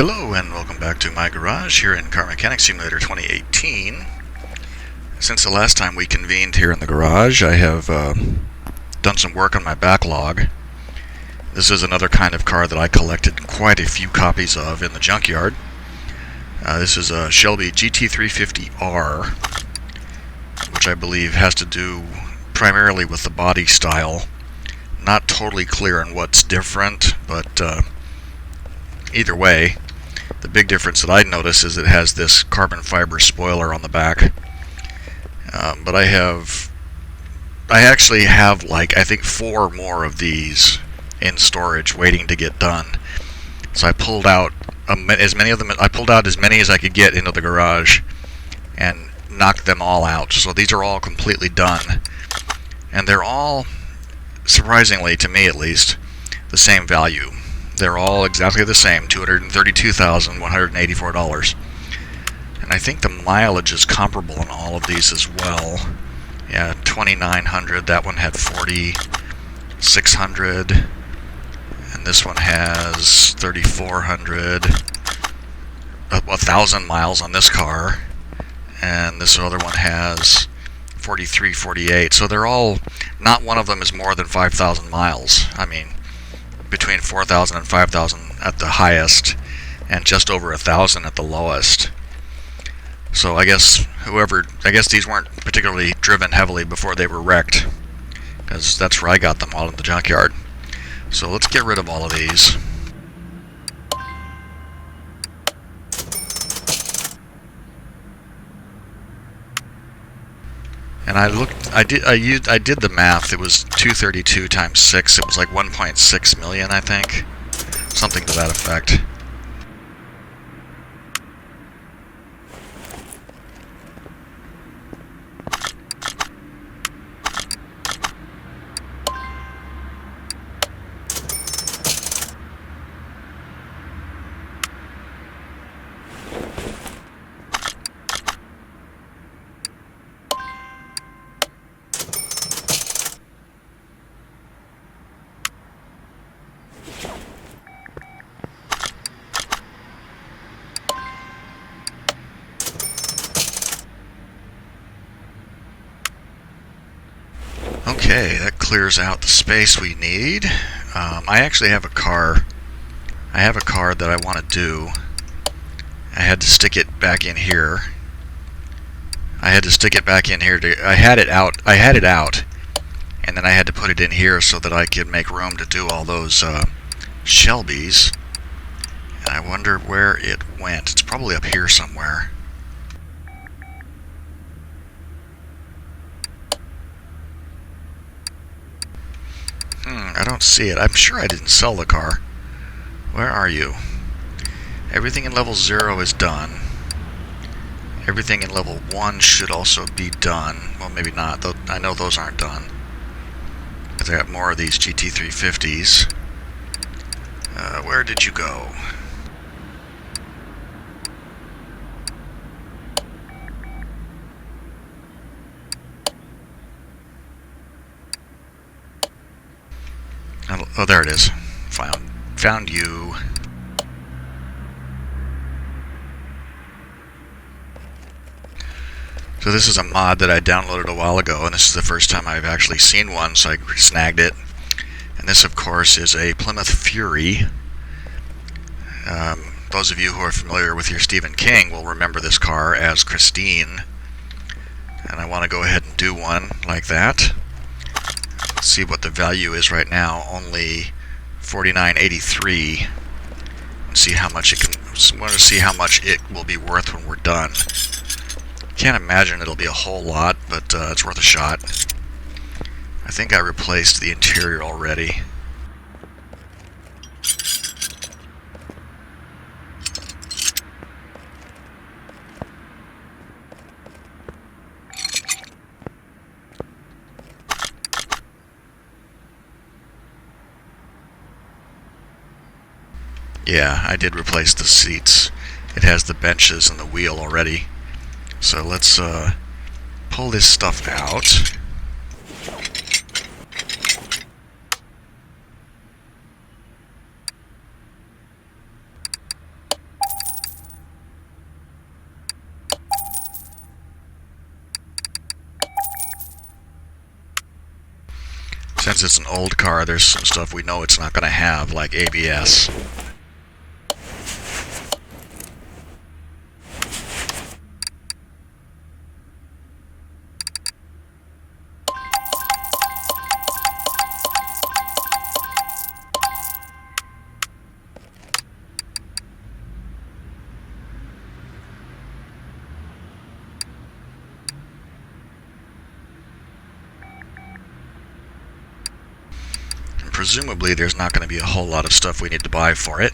Hello and welcome back to my garage here in Car Mechanic Simulator 2018. Since the last time we convened here in the garage, I have done some work on my backlog. This is another kind of car that I collected quite a few copies of in the Junkyard. This is a Shelby GT350R, which I believe has to do primarily with the body style. Not totally clear on what's different, but either way, the big difference that I notice is it has this carbon fiber spoiler on the back. But I actually have like I think 4 more of these in storage waiting to get done. So I pulled out as many of them. I pulled out as many as I could get into the garage and knocked them all out. So these are all completely done, and they're all, surprisingly to me at least, the same value. They're all exactly the same, $232,184. And I think the mileage is comparable in all of these as well. Yeah, 2,900. That one had 4,600. And this one has 3,400. 1,000 miles on this car. And this other one has 4,348. So they're all, not one of them is more than 5,000 miles. I mean, between 4,000 and 5,000 at the highest, and just over 1,000 at the lowest. So I guess these weren't particularly driven heavily before they were wrecked, because that's where I got them all in the junkyard. So let's get rid of all of these. And I did the math. It was 232 times 6. It was like 1.6 million, I think. Something to that effect. Okay, that clears out the space we need. I actually have a car. I have a car that I want to do. I had to stick it back in here. I had it out, and then I had to put it in here so that I could make room to do all those Shelbys. And I wonder where it went. It's probably up here somewhere. I don't see it. I'm sure I didn't sell the car. Where are you? Everything in level 0 is done. Everything in level 1 should also be done. Well, maybe not. I know those aren't done, because I got more of these GT350s. Where did you go? Oh, there it is. Found you. So this is a mod that I downloaded a while ago, and this is the first time I've actually seen one, so I snagged it. And this, of course, is a Plymouth Fury. Those of you who are familiar with your Stephen King will remember this car as Christine. And I want to go ahead and do one like that. See what the value is right now. Only $49.83. See how much it can. Want to see how much it will be worth when we're done. Can't imagine it'll be a whole lot, but it's worth a shot. I think I replaced the interior already. Yeah, I did replace the seats. It has the benches and the wheel already. So let's pull this stuff out. Since it's an old car, there's some stuff we know it's not going to have, like ABS. Presumably there's not going to be a whole lot of stuff we need to buy for it.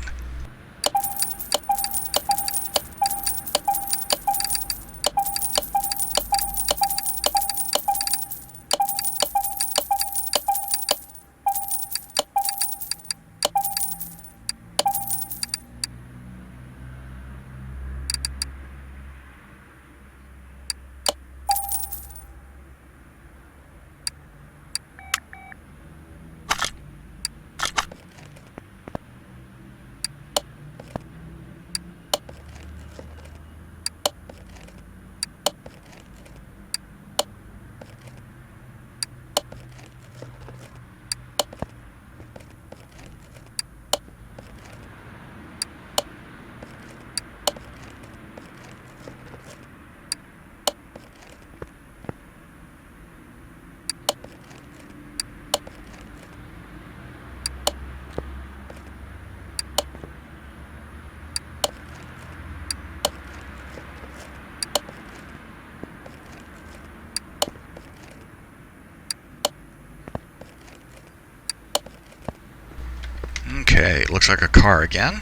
Okay, looks like a car again.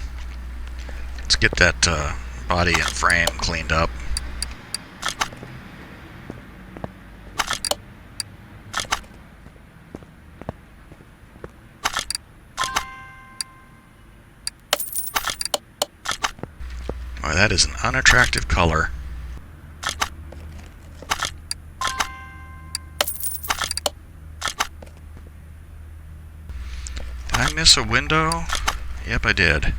Let's get that body and frame cleaned up. Boy, that is an unattractive color. Did I miss a window? Yep, I did.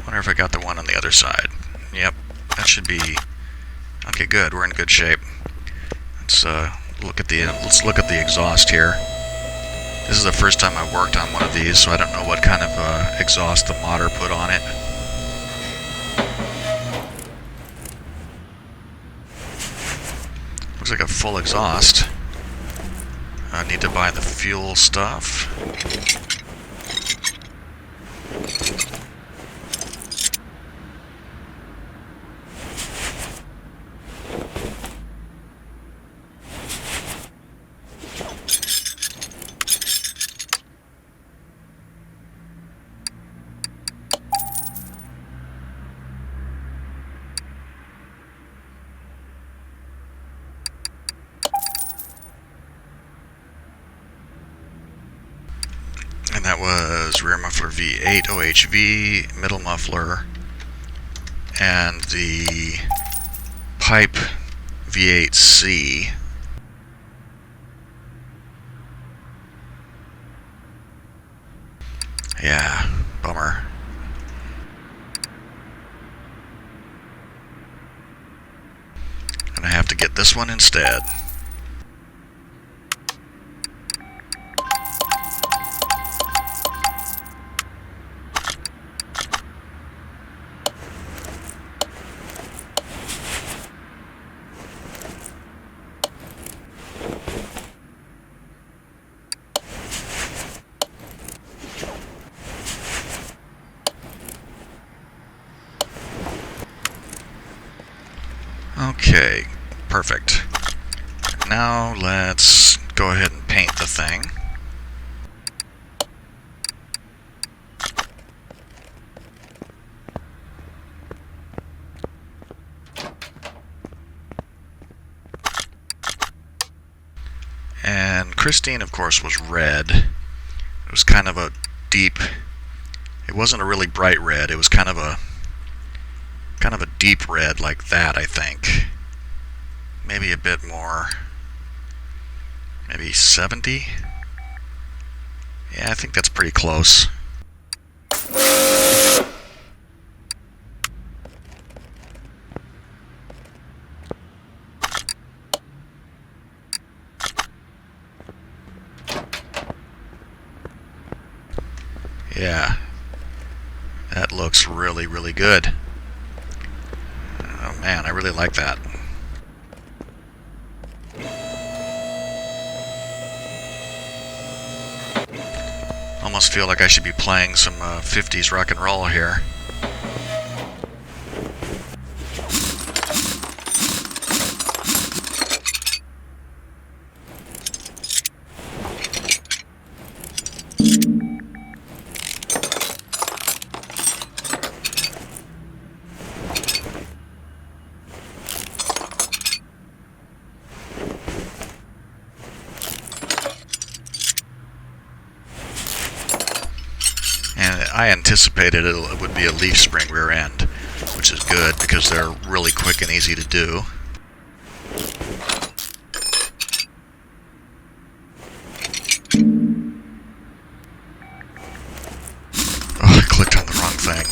Wonder if I got the one on the other side. Yep, that should be... Okay, good. We're in good shape. Let's look at the exhaust here. This is the first time I worked on one of these, so I don't know what kind of exhaust the modder put on it. Looks like a full exhaust. I need to buy the fuel stuff. And that was rear muffler V8 OHV, middle muffler, and the pipe V8C. Yeah, bummer. And I have to get this one instead. Okay, perfect. Now let's go ahead and paint the thing. And Christine, of course, was red. It was kind of a deep, it wasn't a really bright red, it was kind of a deep red like that, I think. Maybe a bit more. Maybe 70? Yeah, I think that's pretty close. Yeah, that looks really, really good. Oh man, I really like that. Almost feel like I should be playing some 50s rock and roll here. And I anticipated it would be a leaf spring rear end, which is good because they're really quick and easy to do. Oh, I clicked on the wrong thing.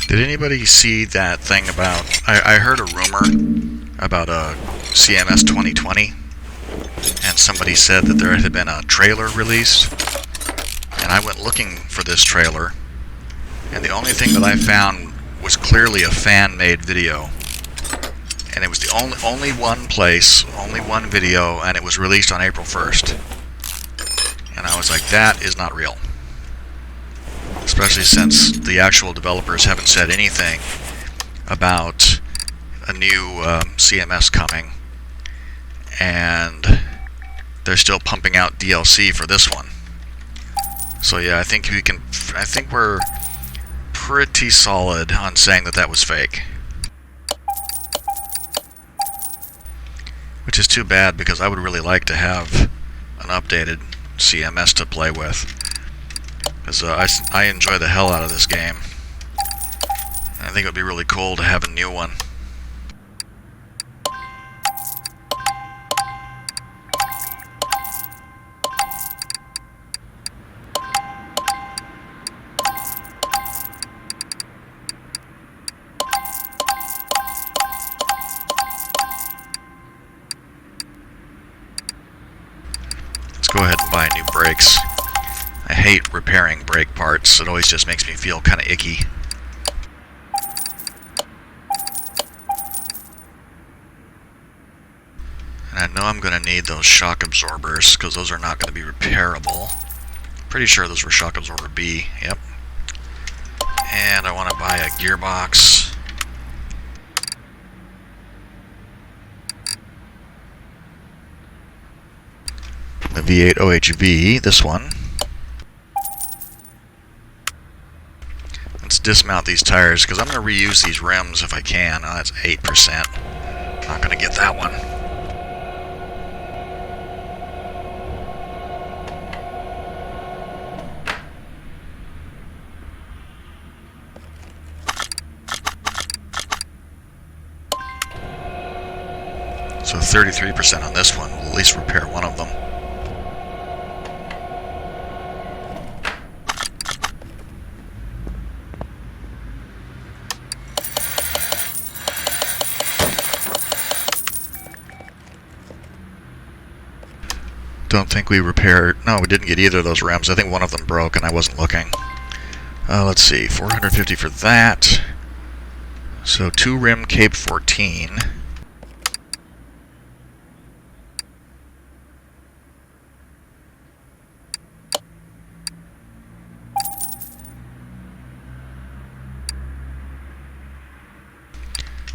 Did anybody see that thing about... I heard a rumor about a CMS 2020, and somebody said that there had been a trailer released, and I went looking for this trailer, and the only thing that I found was clearly a fan-made video. And it was the only one place, only one video, and it was released on April 1st. And I was like, that is not real. Especially since the actual developers haven't said anything about a new CMS coming, and they're still pumping out DLC for this one. So yeah, I think we're pretty solid on saying that that was fake. Which is too bad, because I would really like to have an updated CMS to play with. Because I enjoy the hell out of this game. And I think it would be really cool to have a new one. Let's go ahead and buy new brakes. I hate repairing brake parts. It always just makes me feel kind of icky. And I know I'm going to need those shock absorbers, because those are not going to be repairable. Pretty sure those were shock absorber B. Yep. And I want to buy a gearbox. The V8 OHV, this one. Let's dismount these tires, because I'm going to reuse these rims if I can. Oh, that's 8%. Not going to get that one. So 33% on this one will at least repair one of them. Don't think we repaired... No, we didn't get either of those rims. I think one of them broke and I wasn't looking. Let's see, 450 for that. So 2 rim Cape 14.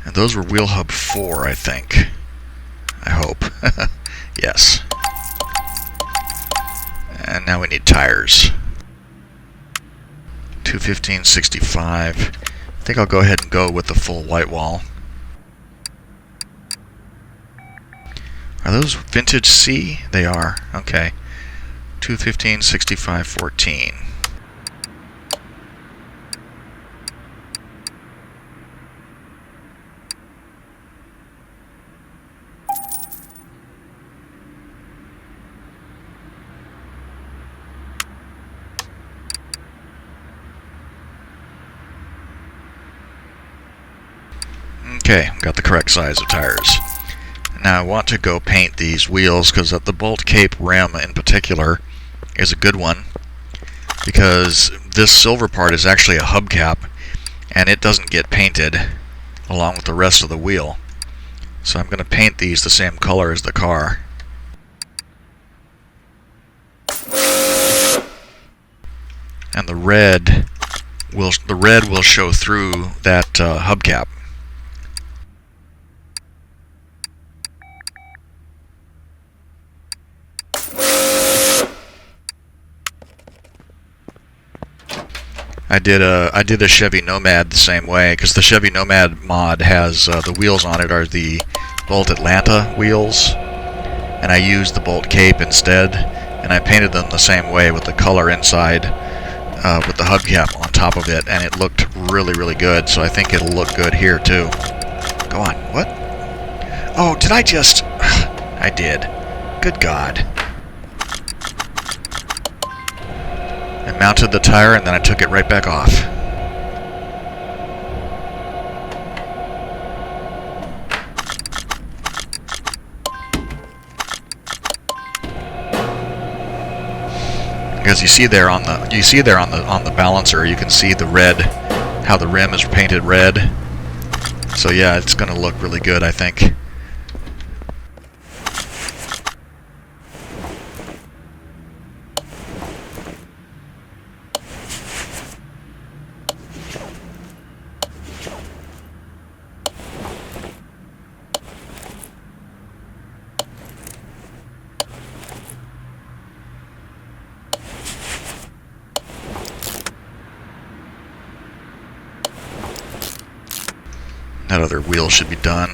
And those were wheel hub 4, I think. I hope. Yes. And now we need tires. 215/65. I think I'll go ahead and go with the full white wall. Are those vintage C? They are. Okay. 215/65/14. Okay, got the correct size of tires. Now I want to go paint these wheels because the bolt cape rim in particular is a good one, because this silver part is actually a hubcap and it doesn't get painted along with the rest of the wheel. So I'm going to paint these the same color as the car. And the red will show through that hubcap. I did a Chevy Nomad the same way, because the Chevy Nomad mod has the wheels on it are the Bolt Atlanta wheels, and I used the Bolt Cape instead, and I painted them the same way with the color inside with the hubcap on top of it, and it looked really good, so I think it'll look good here too. Go on, what? Oh, did I just... I did. Good God. I mounted the tire and then I took it right back off. Because you see there on the balancer, you can see the red, how the rim is painted red. So yeah, it's going to look really good, I think. That other wheel should be done.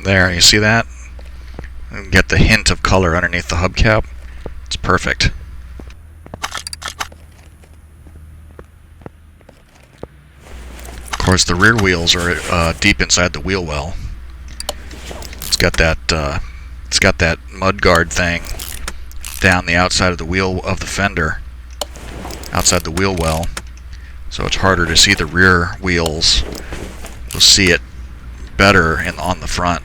There, you see that? You get the hint of color underneath the hubcap. It's perfect. Of course, the rear wheels are deep inside the wheel well. It's got that mud guard thing down the outside of the wheel of the fender, outside the wheel well, so it's harder to see the rear wheels. You'll see it better on the front.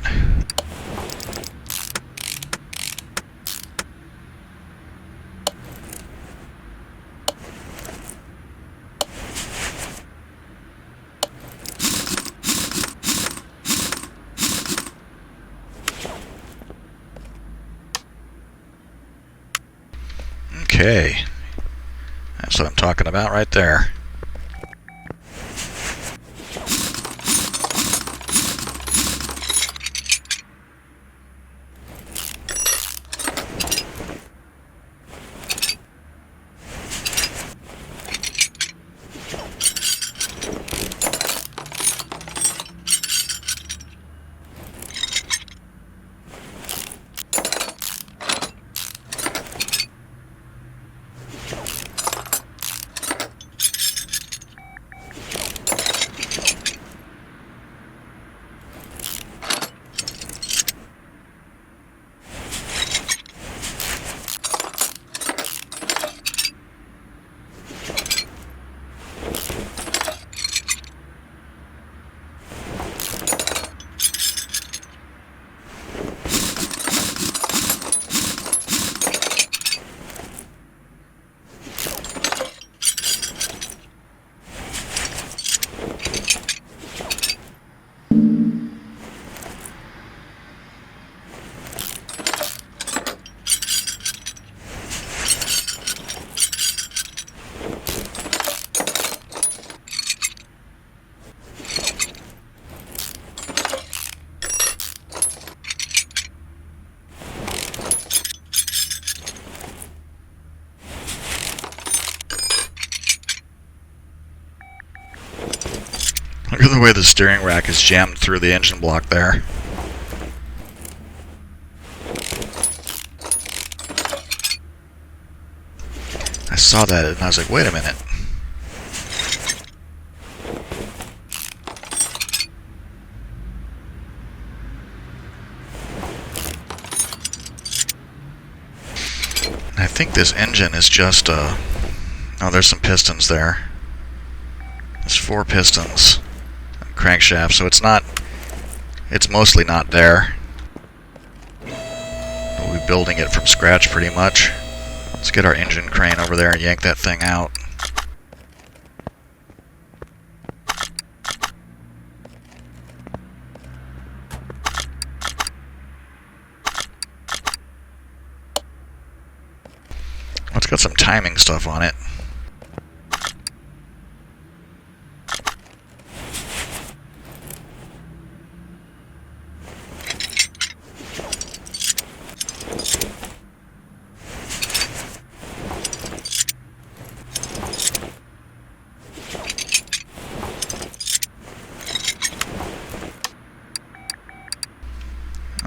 Okay, that's what I'm talking about right there. at the way the steering rack is jammed through the engine block there. I saw that and I was like, wait a minute. I think this engine is just, oh, there's some pistons there. There's 4 pistons. Crankshaft, so it's mostly not there. We'll be building it from scratch pretty much. Let's get our engine crane over there and yank that thing out. It's got some timing stuff on it.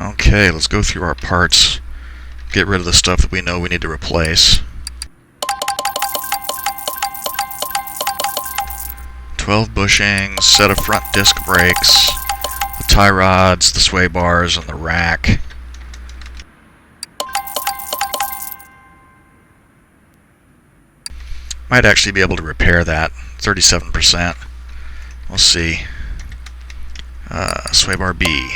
Okay, let's go through our parts, get rid of the stuff that we know we need to replace. 12 bushings, set of front disc brakes, the tie rods, the sway bars, and the rack. Might actually be able to repair that, 37%. We'll see. Sway bar B.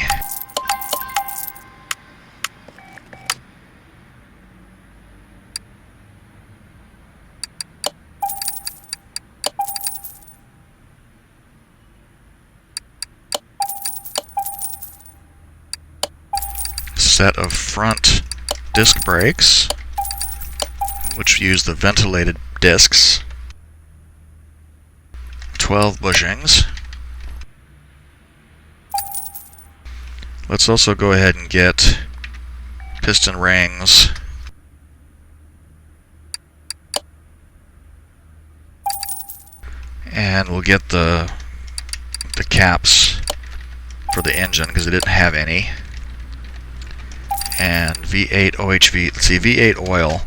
Set of front disc brakes, which use the ventilated discs. 12 bushings. Let's also go ahead and get piston rings. And we'll get the caps for the engine because it didn't have any. And V8 OHV. Let's see, V8 oil.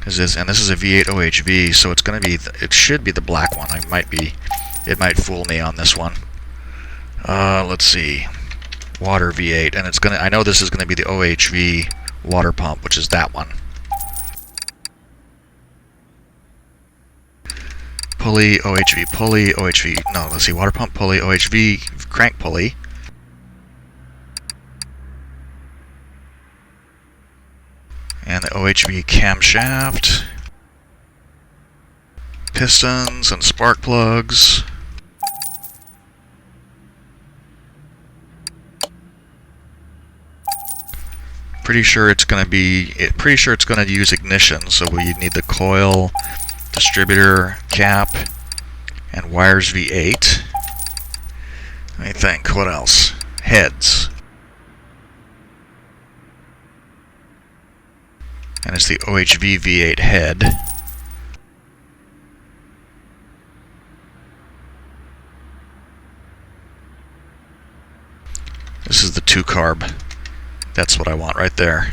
And this is a V8 OHV, so it's going to be. It should be the black one. It might fool me on this one. Let's see, water V8, and it's gonna. I know this is going to be the OHV water pump, which is that one. Pulley OHV. No, let's see, water pump pulley OHV crank pulley. And the OHV camshaft, pistons and spark plugs. Pretty sure it's going to use ignition, so we need the coil, distributor, cap, and wires V8. Let me think, what else? Heads. And it's the OHV V8 head. This is the 2-carb. That's what I want right there.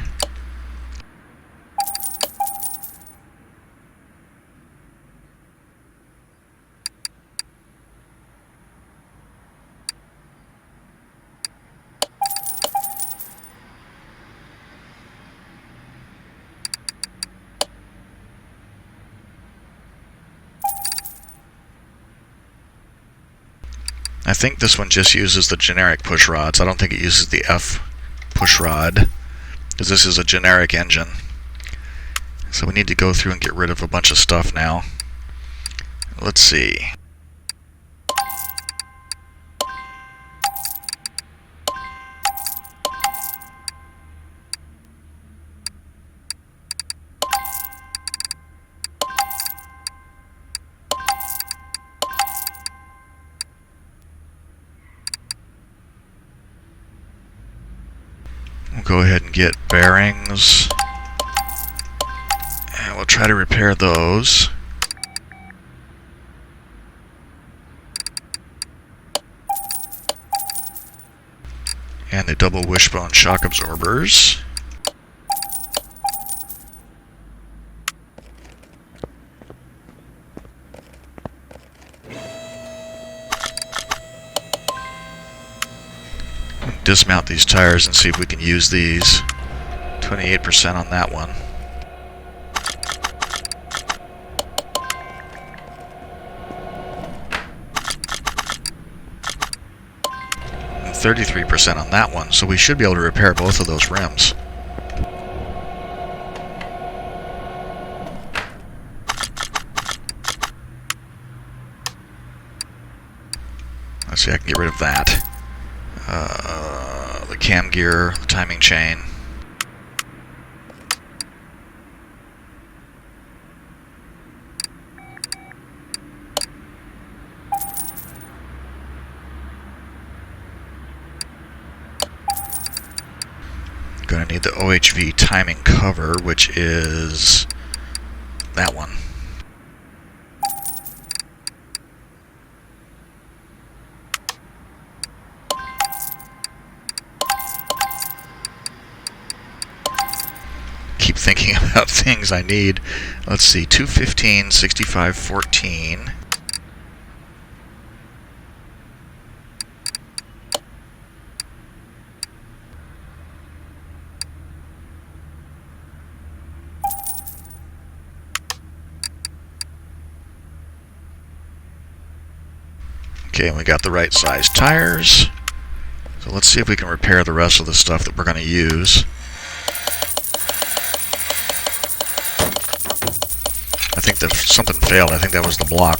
I think this one just uses the generic push rods. I don't think it uses the F push rod, because this is a generic engine. So we need to go through and get rid of a bunch of stuff now. Let's see. We'll go ahead and get bearings, and we'll try to repair those. And the double wishbone shock absorbers. Dismount these tires and see if we can use these. 28% on that one. And 33% on that one, so we should be able to repair both of those rims. Let's see, I can get rid of that. The cam gear, the timing chain. I'm going to need the OHV timing cover, which is that one. Keep thinking about things I need. Let's see, 215, 65, 14. Okay, and we got the right size tires. So let's see if we can repair the rest of the stuff that we're going to use. I think that something failed. I think that was the block.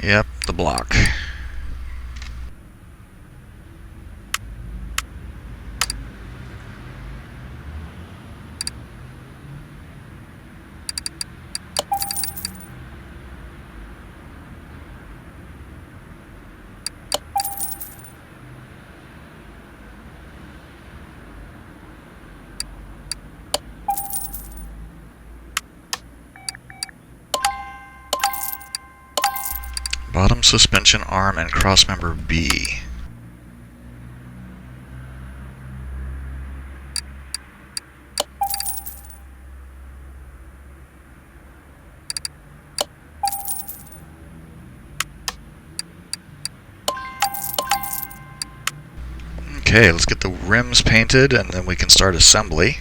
Yep, the block. Bottom suspension arm and crossmember B. Okay, let's get the rims painted and then we can start assembly.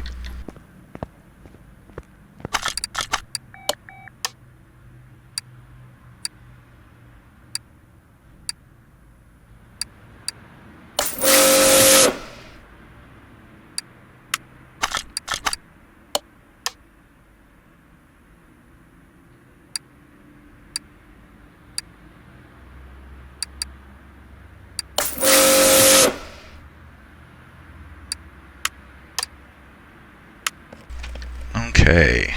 Okay,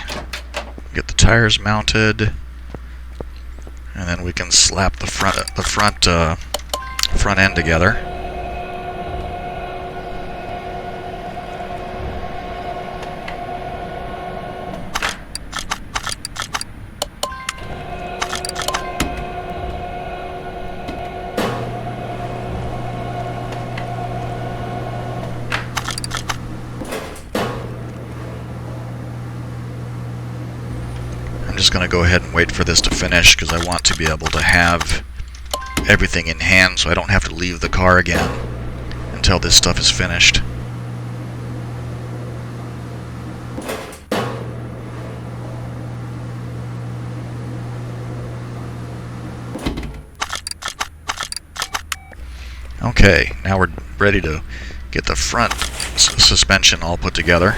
get the tires mounted, and then we can slap the front end together. I'm just going to go ahead and wait for this to finish because I want to be able to have everything in hand so I don't have to leave the car again until this stuff is finished. Okay, now we're ready to get the front suspension all put together.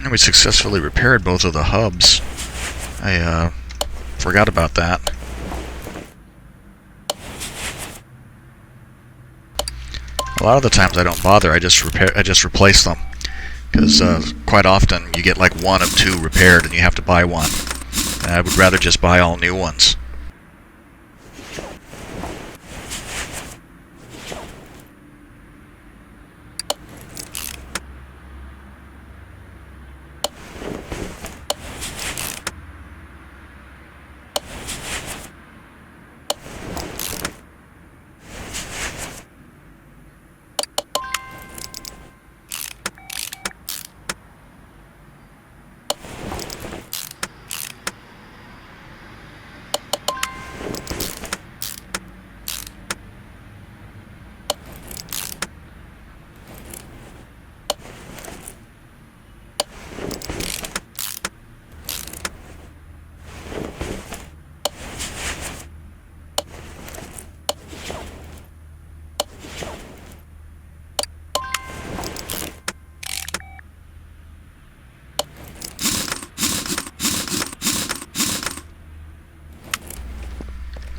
And we successfully repaired both of the hubs. I forgot about that. A lot of the times I don't bother. I just replace them, because quite often you get like one of two repaired and you have to buy one. And I would rather just buy all new ones.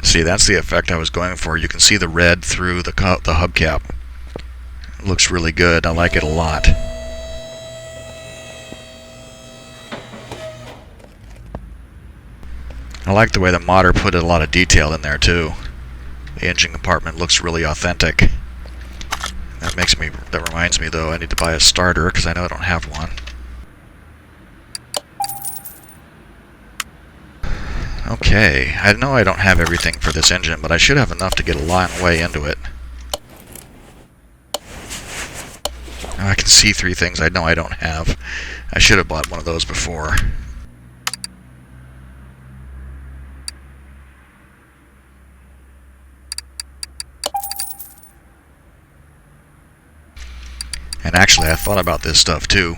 See, that's the effect I was going for. You can see the red through the hubcap. It looks really good. I like it a lot. I like the way the modder put a lot of detail in there too. The engine compartment looks really authentic. That reminds me though, I need to buy a starter because I know I don't have one. Okay, I know I don't have everything for this engine, but I should have enough to get a long way into it. I can see three things I know I don't have. I should have bought one of those before. And actually, I thought about this stuff too,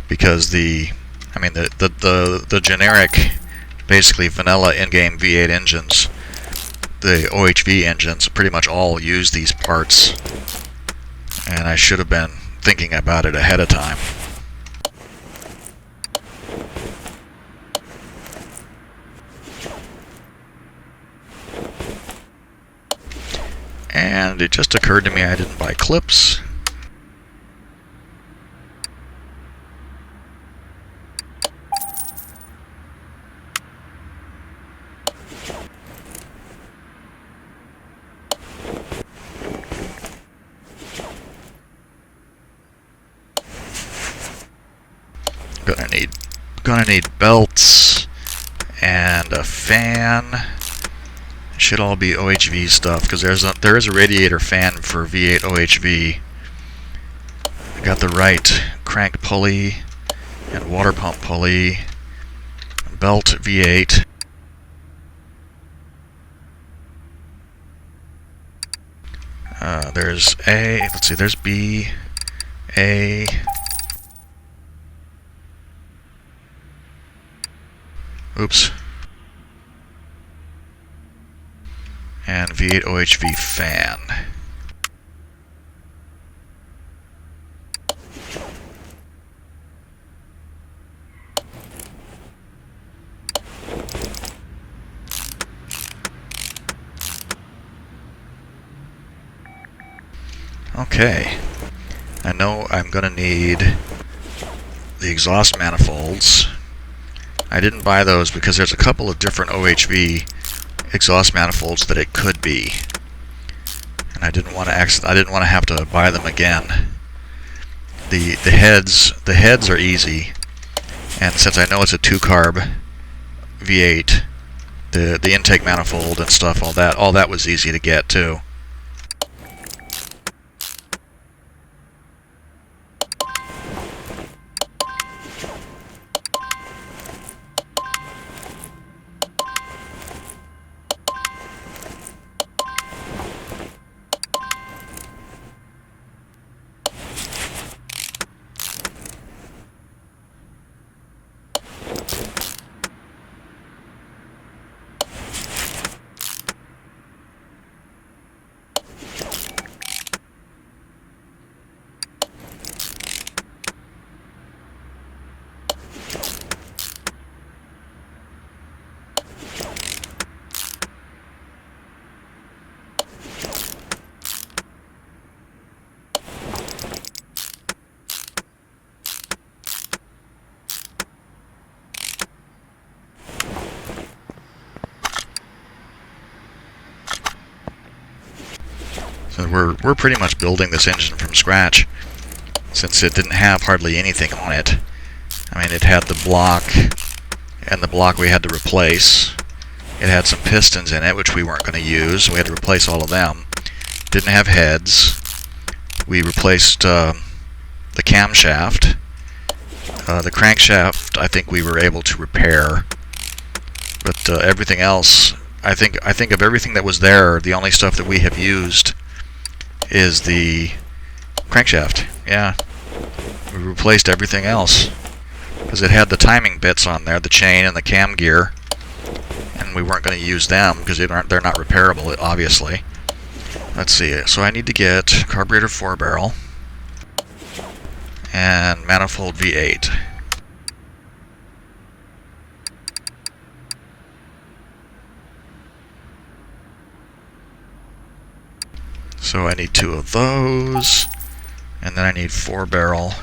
because the generic, basically vanilla in-game V8 engines, the OHV engines, pretty much all use these parts, and I should have been thinking about it ahead of time. And it just occurred to me I didn't buy clips. Gonna need belts and a fan. It should all be OHV stuff because there is a radiator fan for V8 OHV. I got the right crank pulley and water pump pulley. Belt V8. There's A. Let's see. There's B, A. Oops. And V8 OHV fan. Okay. I know I'm going to need the exhaust manifolds. I didn't buy those because there's a couple of different OHV exhaust manifolds that it could be, and I didn't want to have to buy them again. The heads are easy, and since I know it's a 2-carb V8, the intake manifold and stuff, all that was easy to get too. So we're pretty much building this engine from scratch, since it didn't have hardly anything on it. I mean, it had the block, and the block we had to replace. It had some pistons in it, which we weren't going to use, so we had to replace all of them. Didn't have heads. We replaced the camshaft. The crankshaft, I think we were able to repair, but everything else, I think of everything that was there, the only stuff that we have used is the crankshaft. Yeah, we replaced everything else because it had the timing bits on there, the chain and the cam gear, and we weren't going to use them because they're not repairable, obviously. Let's see. So I need to get carburetor 4-barrel and manifold V8. So I need 2 of those, and then I need 4-barrel.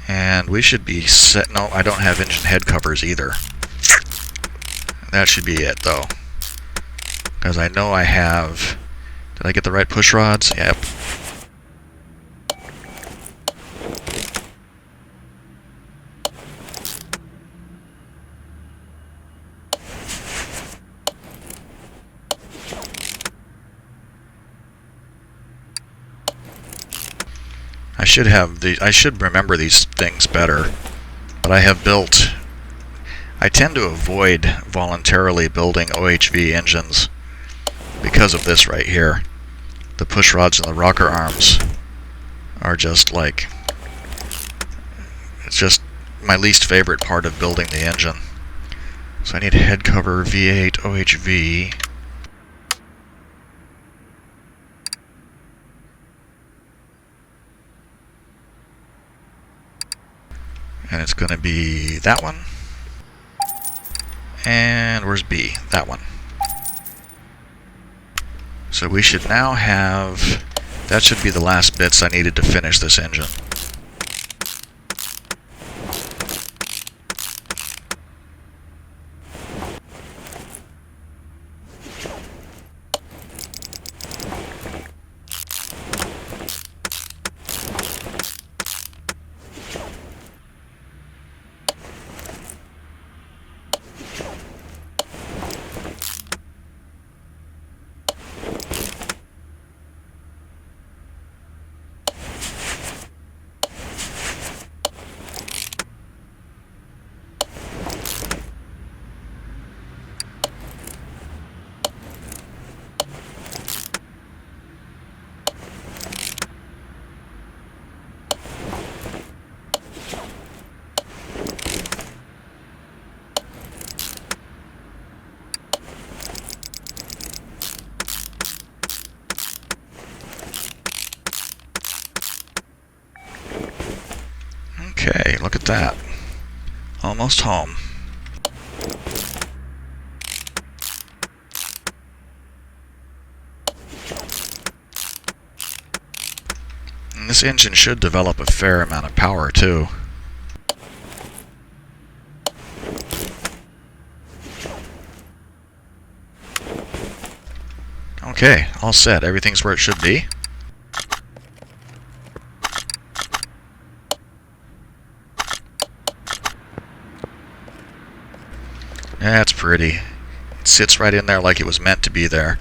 And we should be set. No, I don't have engine head covers either. That should be it, though. Because I know I have... Did I get the right push rods? Yep. I should remember these things better, but I tend to avoid voluntarily building OHV engines because of this right here. The push rods and the rocker arms are just like, it's just my least favorite part of building the engine. So I need head cover V8 OHV. And it's going to be that one. And where's B? That one. So we should now have... That should be the last bits I needed to finish this engine. Okay, look at that. Almost home. And this engine should develop a fair amount of power, too. Okay, all set. Everything's where it should be. That's pretty. It sits right in there like it was meant to be there.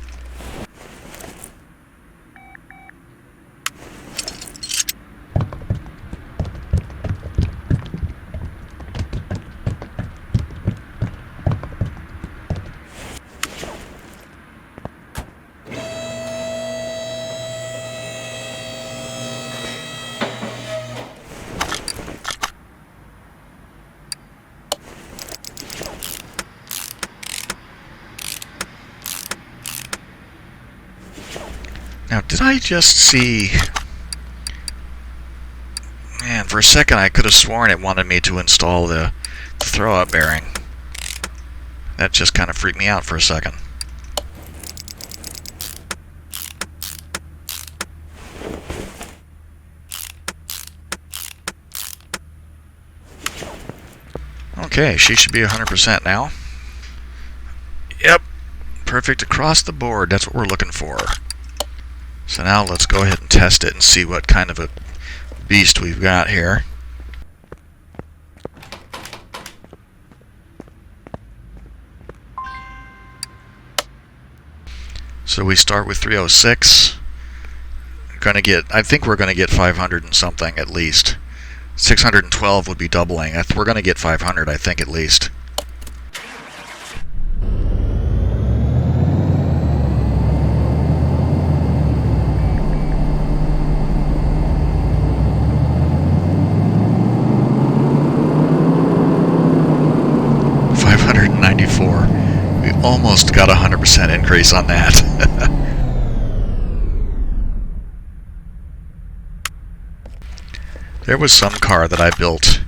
Now, did I just see... Man, for a second I could have sworn it wanted me to install the throw-up bearing. That just kind of freaked me out for a second. Okay, she should be 100% now. Yep, perfect across the board. That's what we're looking for. So now let's go ahead and test it and see what kind of a beast we've got here. So we start with 306. I think we're going to get 500 and something at least. 612 would be doubling. We're going to get 500, I think, at least. We almost got a 100% increase on that. There was some car that I built.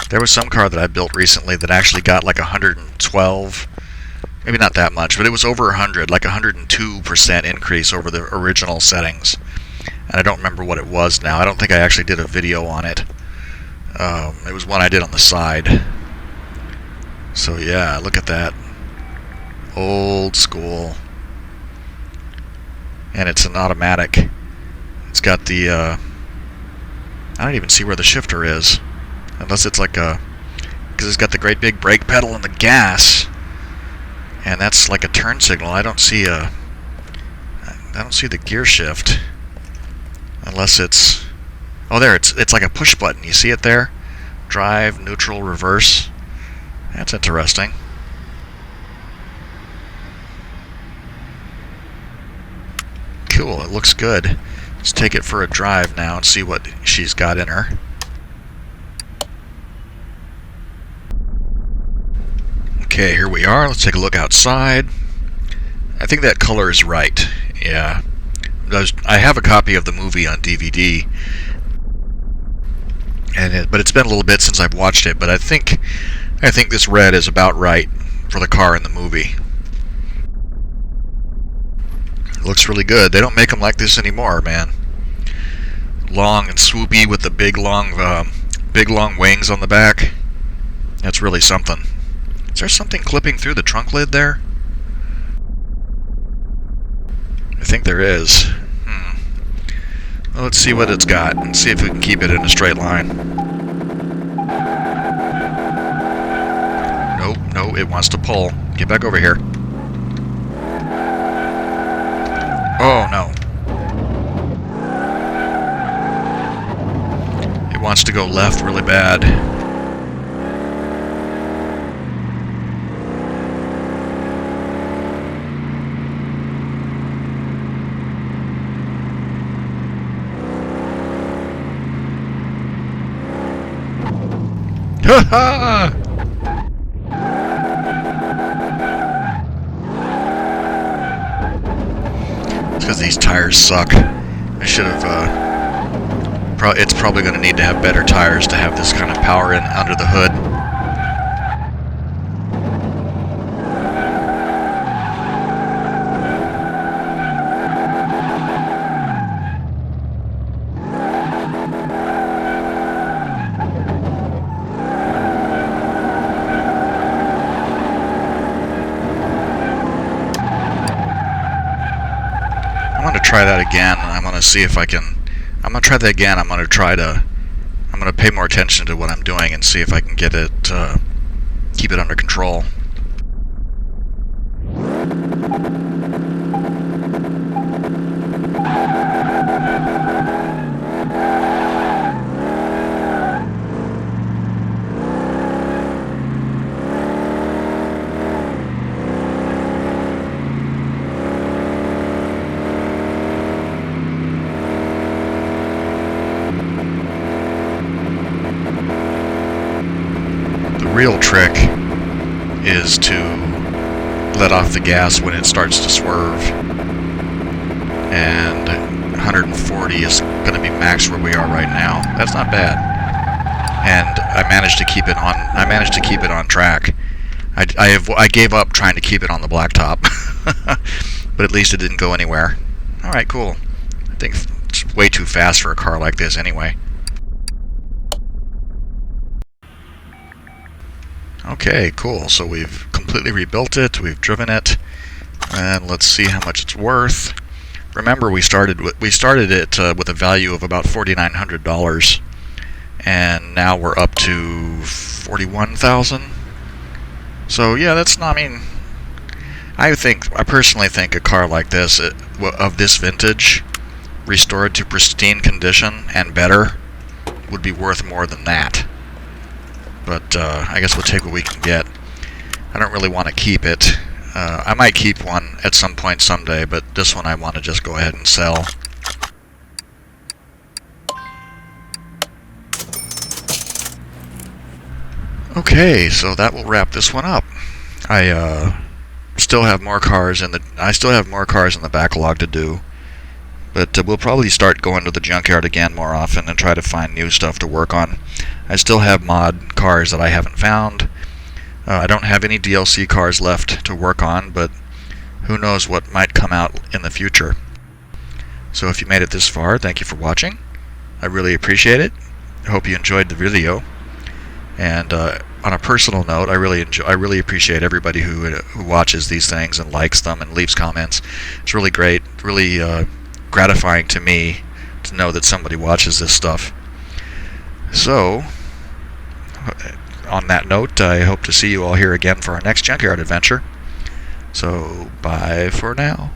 There was some car that I built recently that actually got like 112. Maybe not that much, but it was over 100, like 102% increase over the original settings. And I don't remember what it was now. I don't think I actually did a video on it. It was one I did on the side. So yeah, look at that. Old school. And it's an automatic. It's got the, I don't even see where the shifter is. Unless it's like a, because it's got the great big brake pedal and the gas. And that's like a turn signal. I don't see the gear shift. Unless it's, oh there, it's like a push button. You see it there? Drive, neutral, reverse. That's interesting. Cool, it looks good. Let's take it for a drive now and see what she's got in her. Okay, here we are. Let's take a look outside. I think that color is right. Yeah. I have a copy of the movie on DVD. But it's been a little bit since I've watched it, but I think this red is about right for the car in the movie. It looks really good. They don't make them like this anymore, man. Long and swoopy with the big long wings on the back. That's really something. Is there something clipping through the trunk lid there? I think there is. Well, let's see what it's got and see if we can keep it in a straight line. No, it wants to pull. Get back over here. Oh, no. It wants to go left really bad. Ha ha! Because these tires suck. I should have, it's probably going to need to have better tires to have this kind of power in under the hood. I'm going to try that again, and I'm going to see if I can... I'm going to try that again. I'm going to pay more attention to what I'm doing and see if I can get it, keep it under control. The real trick is to let off the gas when it starts to swerve, and 140 is going to be max where we are right now. That's not bad, and I managed to keep it on. I managed to keep it on track. I gave up trying to keep it on the blacktop, but at least it didn't go anywhere. All right, cool. I think it's way too fast for a car like this anyway. Okay, cool. So we've completed completely rebuilt it. We've driven it, and let's see how much it's worth. Remember, we started it with a value of about $4,900, and now we're up to $41,000. So yeah, that's not. I mean, I personally think a car like this, of this vintage, restored to pristine condition and better, would be worth more than that. But I guess we'll take what we can get. I don't really want to keep it. I might keep one at some point someday, but this one I want to just go ahead and sell. Okay, so that will wrap this one up. I still have more cars in the backlog to do, but we'll probably start going to the junkyard again more often and try to find new stuff to work on. I still have mod cars that I haven't found. I don't have any DLC cars left to work on, but who knows what might come out in the future. So if you made it this far, thank you for watching. I really appreciate it. I hope you enjoyed the video. And on a personal note, I really appreciate everybody who watches these things and likes them and leaves comments. It's really great, really gratifying to me to know that somebody watches this stuff. So, on that note, I hope to see you all here again for our next Junkyard adventure. So, bye for now.